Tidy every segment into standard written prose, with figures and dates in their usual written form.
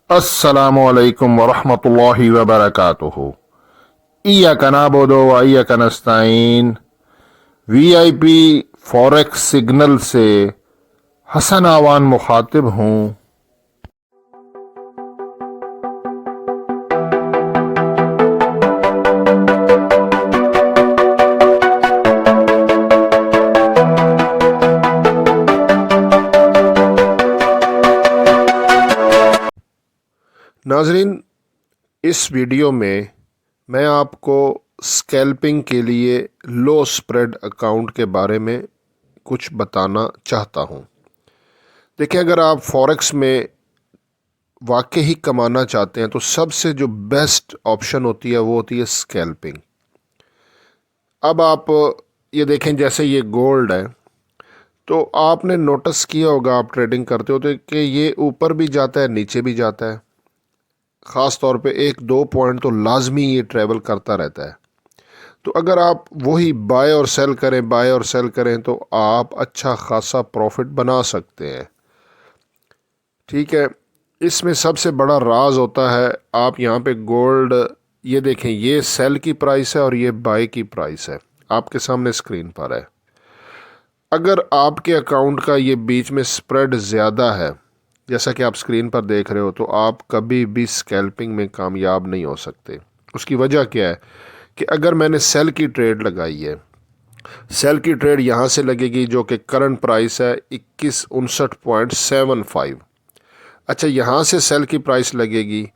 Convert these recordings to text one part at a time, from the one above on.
अस्सलामुअलैकुम वरहमतुल्लाहि वबरकातुहू। इय्याका नअबुदु व इय्याका नस्तईन। वीआईपी फॉरेक्स सिग्नल से हसन आवान मुखातिब हूँ। नाजरीन, इस वीडियो में मैं आपको स्कैल्पिंग के लिए लो स्प्रेड अकाउंट के बारे में कुछ बताना चाहता हूं। देखिए, अगर आप फॉरेक्स में वाकई ही कमाना चाहते हैं तो सबसे जो बेस्ट ऑप्शन होती है वो होती है स्कैल्पिंग। अब आप ये देखें, जैसे ये गोल्ड है तो आपने नोटिस किया होगा, आप ट्रेडिंग करते हो तो कि ये ऊपर भी जाता है नीचे भी जाता है। ख़ास तौर पे एक दो पॉइंट तो लाजमी ये ट्रैवल करता रहता है। तो अगर आप वही बाय और सेल करें तो आप अच्छा खासा प्रॉफिट बना सकते हैं। ठीक है, इसमें सबसे बड़ा राज होता है, आप यहाँ पे गोल्ड ये देखें, ये सेल की प्राइस है और ये बाय की प्राइस है, आपके सामने स्क्रीन पर है। अगर आपके अकाउंट का ये बीच में स्प्रेड ज़्यादा है, जैसा कि आप स्क्रीन पर देख रहे हो, तो आप कभी भी स्कैल्पिंग में कामयाब नहीं हो सकते। उसकी वजह क्या है कि अगर मैंने सेल की ट्रेड लगाई है, सेल की ट्रेड यहाँ से लगेगी जो कि करंट प्राइस है 2159.75। अच्छा, यहाँ से सेल की प्राइस लगेगी,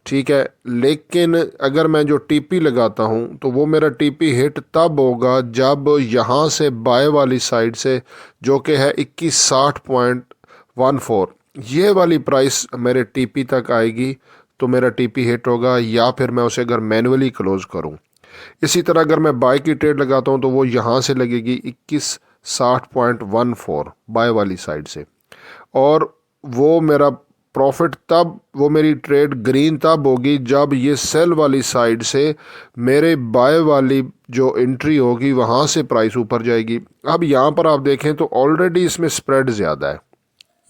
ठीक है, लेकिन अगर मैं जो टीपी लगाता हूँ तो वो मेरा टीपी हिट तब होगा जब यहाँ से बाय वाली साइड से, जो कि है 2160.14, ये वाली प्राइस मेरे टीपी तक आएगी तो मेरा टीपी हिट होगा, या फिर मैं उसे अगर मैनुअली क्लोज करूँ। इसी तरह अगर मैं बाय की ट्रेड लगाता हूँ तो वो यहाँ से लगेगी 2160.14 बाय वाली साइड से, और वो मेरा प्रॉफिट तब, वो मेरी ट्रेड ग्रीन तब होगी जब ये सेल वाली साइड से मेरे बाय वाली जो एंट्री होगी वहाँ से प्राइस ऊपर जाएगी। अब यहाँ पर आप देखें तो ऑलरेडी इसमें स्प्रेड ज़्यादा है।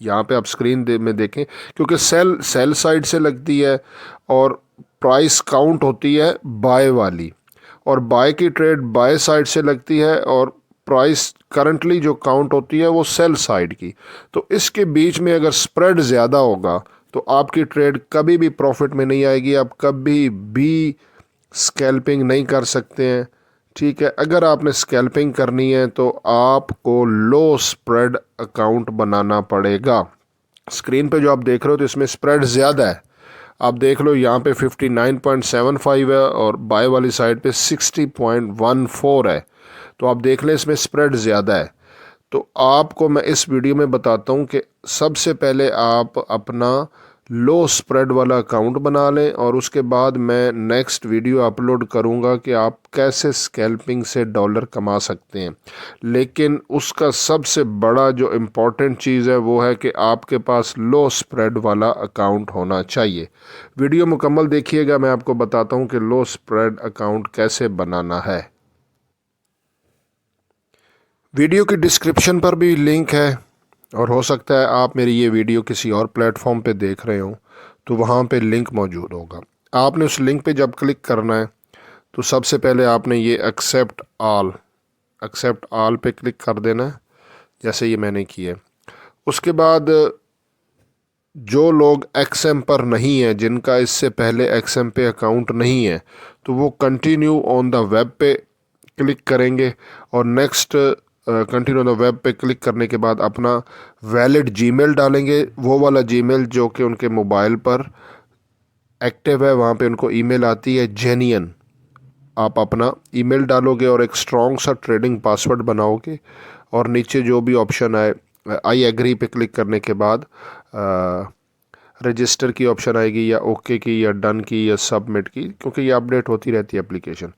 यहाँ पे आप स्क्रीन में देखें, क्योंकि सेल साइड से लगती है और प्राइस काउंट होती है बाय वाली, और बाय की ट्रेड बाय साइड से लगती है और प्राइस करंटली जो काउंट होती है वो सेल साइड की। तो इसके बीच में अगर स्प्रेड ज़्यादा होगा तो आपकी ट्रेड कभी भी प्रॉफिट में नहीं आएगी, आप कभी भी स्कैल्पिंग नहीं कर सकते हैं। ठीक है, अगर आपने स्कैल्पिंग करनी है तो आपको लो स्प्रेड अकाउंट बनाना पड़ेगा। स्क्रीन पे जो आप देख रहे हो तो इसमें स्प्रेड ज़्यादा है, आप देख लो यहाँ पे 59.75 है और बाय वाली साइड पे 60.14 है। तो आप देख लें इसमें स्प्रेड ज़्यादा है। तो आपको मैं इस वीडियो में बताता हूँ कि सबसे पहले आप अपना लो स्प्रेड वाला अकाउंट बना लें, और उसके बाद मैं नेक्स्ट वीडियो अपलोड करूँगा कि आप कैसे स्कैल्पिंग से डॉलर कमा सकते हैं। लेकिन उसका सबसे बड़ा जो इम्पोर्टेंट चीज़ है वो है कि आपके पास लो स्प्रेड वाला अकाउंट होना चाहिए। वीडियो मुकम्मल देखिएगा, मैं आपको बताता हूँ कि लो स्प्रेड अकाउंट कैसे बनाना है। वीडियो की डिस्क्रिप्शन पर भी लिंक है, और हो सकता है आप मेरी ये वीडियो किसी और प्लेटफॉर्म पे देख रहे हो तो वहाँ पे लिंक मौजूद होगा। आपने उस लिंक पे जब क्लिक करना है तो सबसे पहले आपने ये एक्सेप्ट आल पे क्लिक कर देना है, जैसे ये मैंने किया। उसके बाद जो लोग एक्सएम पर नहीं है, जिनका इससे पहले एक्सएम पे अकाउंट नहीं है, तो वो कंटिन्यू ऑन द वेब पे क्लिक करेंगे, और next continue on the web पे क्लिक करने के बाद अपना वैलिड जीमेल डालेंगे, वो वाला जीमेल जो कि उनके मोबाइल पर एक्टिव है, वहाँ पे उनको ईमेल आती है जेन्युइन। आप अपना ईमेल डालोगे और एक स्ट्रॉन्ग सा ट्रेडिंग पासवर्ड बनाओगे, और नीचे जो भी ऑप्शन आए, आई एग्री पे क्लिक करने के बाद रजिस्टर की ऑप्शन आएगी, या ओके की, या डन की, या सबमिट की, क्योंकि ये अपडेट होती रहती है एप्लीकेशन।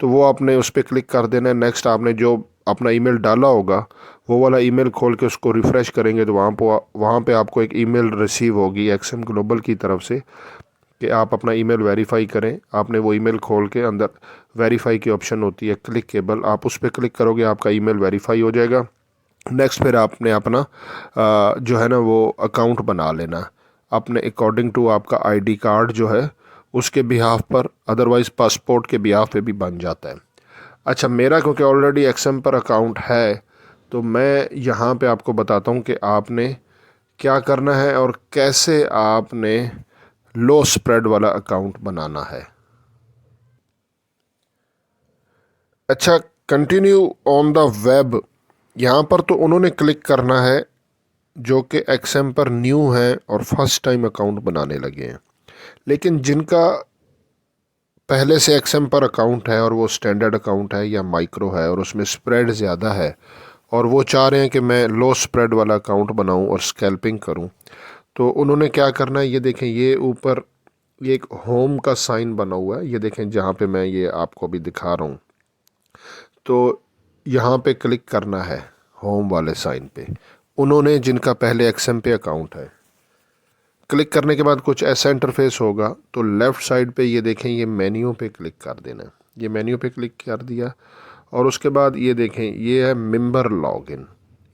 तो वो आपने उस पर क्लिक कर देना है। नेक्स्ट आपने जो अपना ईमेल डाला होगा वो वाला ईमेल खोल के उसको रिफ़्रेश करेंगे तो वहाँ पे आपको एक ईमेल रिसीव होगी एक्सएम ग्लोबल की तरफ से कि आप अपना ईमेल वेरीफाई करें। आपने वो ईमेल खोल के अंदर वेरीफाई की ऑप्शन होती है क्लिकेबल, आप उस पर क्लिक करोगे, आपका ईमेल वेरीफाई हो जाएगा। नेक्स्ट फिर आपने अपना जो है ना वो अकाउंट बना लेना। अपने अकॉर्डिंग टू आपका आईडी कार्ड जो है उसके बिहाफ पर, अदरवाइज़ पासपोर्ट के बिहाफ पे भी बन जाता है। अच्छा, मेरा क्योंकि ऑलरेडी एक्सएम पर अकाउंट है तो मैं यहाँ पे आपको बताता हूँ कि आपने क्या करना है और कैसे आपने लो स्प्रेड वाला अकाउंट बनाना है। अच्छा, कंटिन्यू ऑन द वेब, यहाँ पर तो उन्होंने क्लिक करना है जो कि एक्सएम पर न्यू है और फर्स्ट टाइम अकाउंट बनाने लगे हैं। लेकिन जिनका पहले से एक्सएम पर अकाउंट है और वो स्टैंडर्ड अकाउंट है या माइक्रो है और उसमें स्प्रेड ज़्यादा है और वो चाह रहे हैं कि मैं लो स्प्रेड वाला अकाउंट बनाऊं और स्कैल्पिंग करूं, तो उन्होंने क्या करना है, ये देखें ये ऊपर ये एक होम का साइन बना हुआ है, ये देखें जहाँ पे मैं ये आपको अभी दिखा रहा हूँ। तो यहाँ पे क्लिक करना है होम वाले साइन पे, उन्होंने जिनका पहले एक्सएम पे अकाउंट है। क्लिक करने के बाद कुछ ऐसा इंटरफेस होगा, तो लेफ़्ट साइड पे ये देखें ये मेन्यू पे क्लिक कर देना है। ये मेन्यू पे क्लिक कर दिया और उसके बाद ये देखें ये है मेंबर लॉगिन,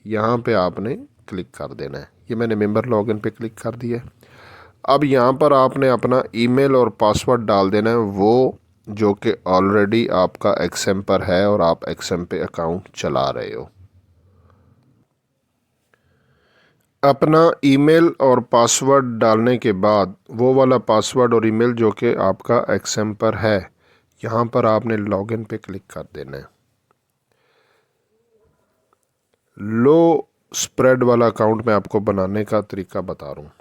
यहाँ पे आपने क्लिक कर देना है। ये मैंने मेंबर लॉगिन पे क्लिक कर दिया। अब यहाँ पर आपने अपना ईमेल और पासवर्ड डाल देना है, वो जो कि ऑलरेडी आपका एक्सएम पर है और आप एक्सएम पे अकाउंट चला रहे हो। अपना ईमेल और पासवर्ड डालने के बाद वो वाला पासवर्ड और ईमेल जो कि आपका एक्सएम पर है, यहाँ पर आपने लॉगिन पे क्लिक कर देना है। लो स्प्रेड वाला अकाउंट मैं आपको बनाने का तरीका बता रहा हूँ।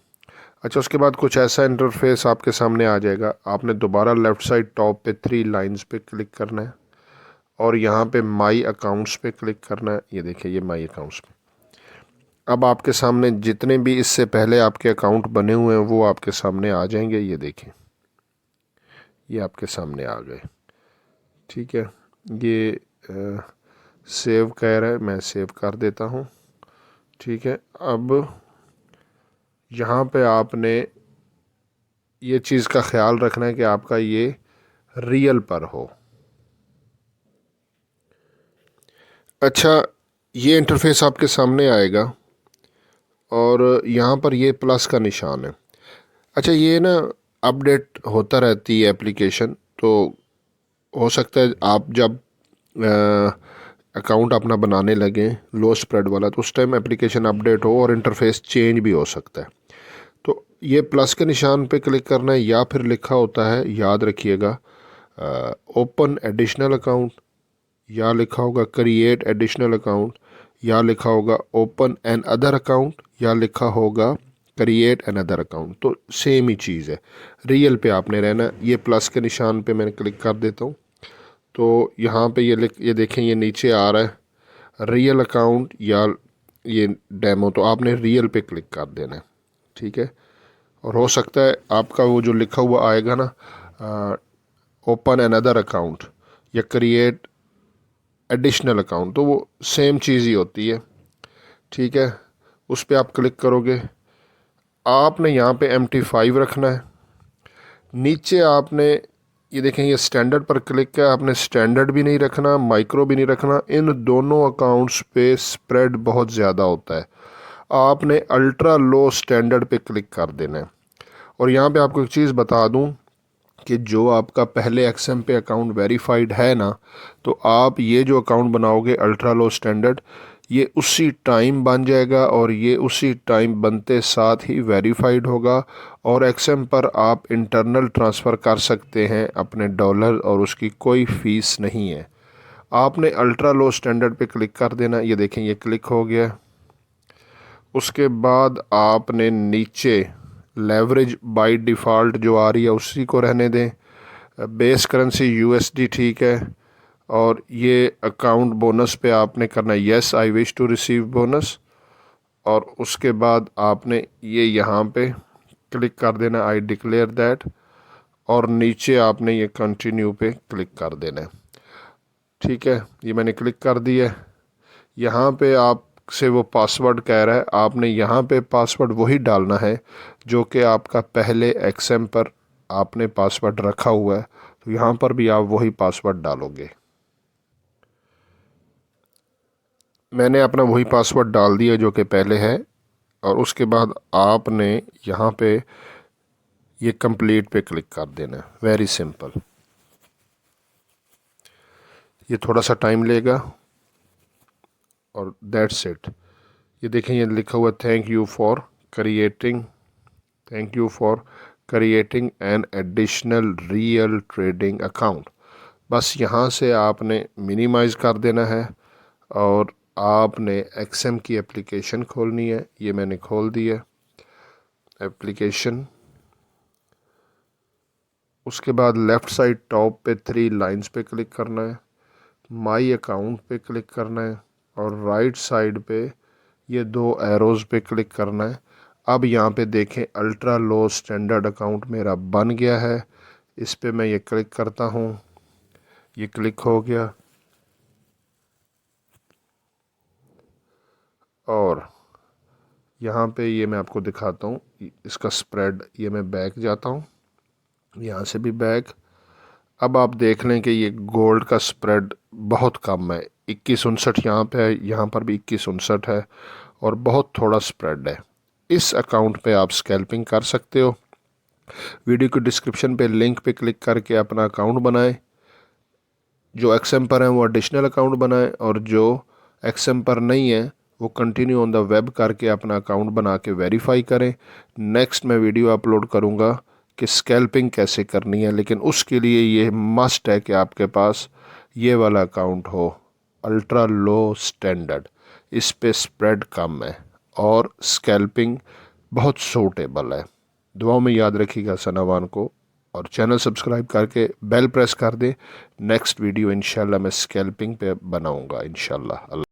अच्छा, उसके बाद कुछ ऐसा इंटरफेस आपके सामने आ जाएगा। आपने दोबारा लेफ़्ट साइड टॉप पे 3 लाइंस पे क्लिक करना है और यहाँ पे माई अकाउंट्स पे क्लिक करना है। ये देखिए ये माई अकाउंट्स पे। अब आपके सामने जितने भी इससे पहले आपके अकाउंट बने हुए हैं वो आपके सामने आ जाएंगे। ये देखें ये आपके सामने आ गए। ठीक है, ये सेव कह रहा है, मैं सेव कर देता हूँ। ठीक है, अब यहाँ पे आपने ये चीज़ का ख्याल रखना है कि आपका ये रियल पर हो। अच्छा, ये इंटरफेस आपके सामने आएगा और यहाँ पर ये प्लस का निशान है। अच्छा, ये ना अपडेट होता रहती है एप्लीकेशन, तो हो सकता है आप जब अकाउंट अपना बनाने लगें लो स्प्रेड वाला तो उस टाइम एप्लीकेशन अपडेट हो और इंटरफेस चेंज भी हो सकता है। तो ये प्लस के निशान पे क्लिक करना है या फिर लिखा होता है, याद रखिएगा, ओपन एडिशनल अकाउंट, या लिखा होगा क्रिएट एडिशनल अकाउंट, या लिखा होगा ओपन एन अदर अकाउंट, या लिखा होगा क्रिएट एन अदर अकाउंट। तो सेम ही चीज़ है, रियल पे आपने रहना। ये प्लस के निशान पे मैंने क्लिक कर देता हूँ तो यहाँ पे ये देखें ये नीचे आ रहा है रियल अकाउंट या ये डेमो, तो आपने रियल पे क्लिक कर देना है। ठीक है, और हो सकता है आपका वो जो लिखा हुआ आएगा ना ओपन अनदर अकाउंट या क्रिएट एडिशनल अकाउंट, तो वो सेम चीज़ ही होती है। ठीक है, उस पर आप क्लिक करोगे। आपने यहाँ पे MT5 रखना है। नीचे आपने ये देखें ये स्टैंडर्ड पर क्लिक किया, आपने स्टैंडर्ड भी नहीं रखना, माइक्रो भी नहीं रखना। इन दोनों अकाउंट्स पे स्प्रेड बहुत ज़्यादा होता है। आपने अल्ट्रा लो स्टैंडर्ड पे क्लिक कर देना है। और यहाँ पे आपको एक चीज़ बता दूँ कि जो आपका पहले एक्सएम पे अकाउंट वेरीफाइड है ना, तो आप ये जो अकाउंट बनाओगे अल्ट्रा लो स्टैंडर्ड, ये उसी टाइम बन जाएगा और ये उसी टाइम बनते साथ ही वेरीफाइड होगा और एक्सएम पर आप इंटरनल ट्रांसफ़र कर सकते हैं अपने डॉलर और उसकी कोई फ़ीस नहीं है। आपने अल्ट्रा लो स्टैंडर्ड पे क्लिक कर देना। ये देखें ये क्लिक हो गया। उसके बाद आपने नीचे लेवरेज बाय डिफ़ॉल्ट जो आ रही है उसी को रहने दें। बेस करेंसी USD ठीक है। और ये अकाउंट बोनस पे आपने करना है yes I wish to receive bonus, और उसके बाद आपने ये यहाँ पे क्लिक कर देना आई डिक्लेयर दैट, और नीचे आपने ये कंटिन्यू पे क्लिक कर देना है। ठीक है, ये मैंने क्लिक कर दिया है। यहाँ पे आप से वो पासवर्ड कह रहा है, आपने यहाँ पे पासवर्ड वही डालना है जो कि आपका पहले एक्सएम पर आपने पासवर्ड रखा हुआ है, तो यहाँ पर भी आप वही पासवर्ड डालोगे। मैंने अपना वही पासवर्ड डाल दिया जो कि पहले है और उसके बाद आपने यहाँ पे ये कंप्लीट पे क्लिक कर देना है। Very simple. ये थोड़ा सा टाइम लेगा और दैट्स इट। ये देखें, ये लिखा हुआ thank you for creating an additional real trading account. बस यहाँ से आपने मिनिमाइज़ कर देना है और आपने एक्सएम की एप्लीकेशन खोलनी है। ये मैंने खोल दी है एप्लीकेशन। उसके बाद लेफ़्ट साइड टॉप पे 3 लाइंस पे क्लिक करना है, माई अकाउंट पे क्लिक करना है और राइट साइड पे ये 2 एरोज़ पे क्लिक करना है। अब यहाँ पे देखें अल्ट्रा लो स्टैंडर्ड अकाउंट मेरा बन गया है। इस पे मैं ये क्लिक करता हूँ, ये क्लिक हो गया और यहाँ पे ये मैं आपको दिखाता हूँ इसका स्प्रेड। ये मैं बैक जाता हूँ, यहाँ से भी बैक। अब आप देख लें कि ये गोल्ड का स्प्रेड बहुत कम है, 2159 यहाँ पे है, यहाँ पर भी 2159 है और बहुत थोड़ा स्प्रेड है। इस अकाउंट पे आप स्कैल्पिंग कर सकते हो। वीडियो के डिस्क्रिप्शन पे लिंक पे क्लिक करके अपना अकाउंट बनाएं। जो एक्सएम पर हैं वो एडिशनल अकाउंट बनाएं और जो एक्सएम पर नहीं है वो कंटिन्यू ऑन द वेब करके अपना अकाउंट बना के वेरीफाई करें। नेक्स्ट मैं वीडियो अपलोड करूँगा कि स्कैल्पिंग कैसे करनी है, लेकिन उसके लिए ये मस्ट है कि आपके पास ये वाला अकाउंट हो, अल्ट्रा लो स्टैंडर्ड। इस पे स्प्रेड कम है और स्कैल्पिंग बहुत सूटेबल है। दुआओं में याद रखिएगा सनावान को और चैनल सब्सक्राइब करके बेल प्रेस कर दे। नेक्स्ट वीडियो इंशाल्लाह मैं स्कैल्पिंग पे बनाऊंगा इंशाल्लाह।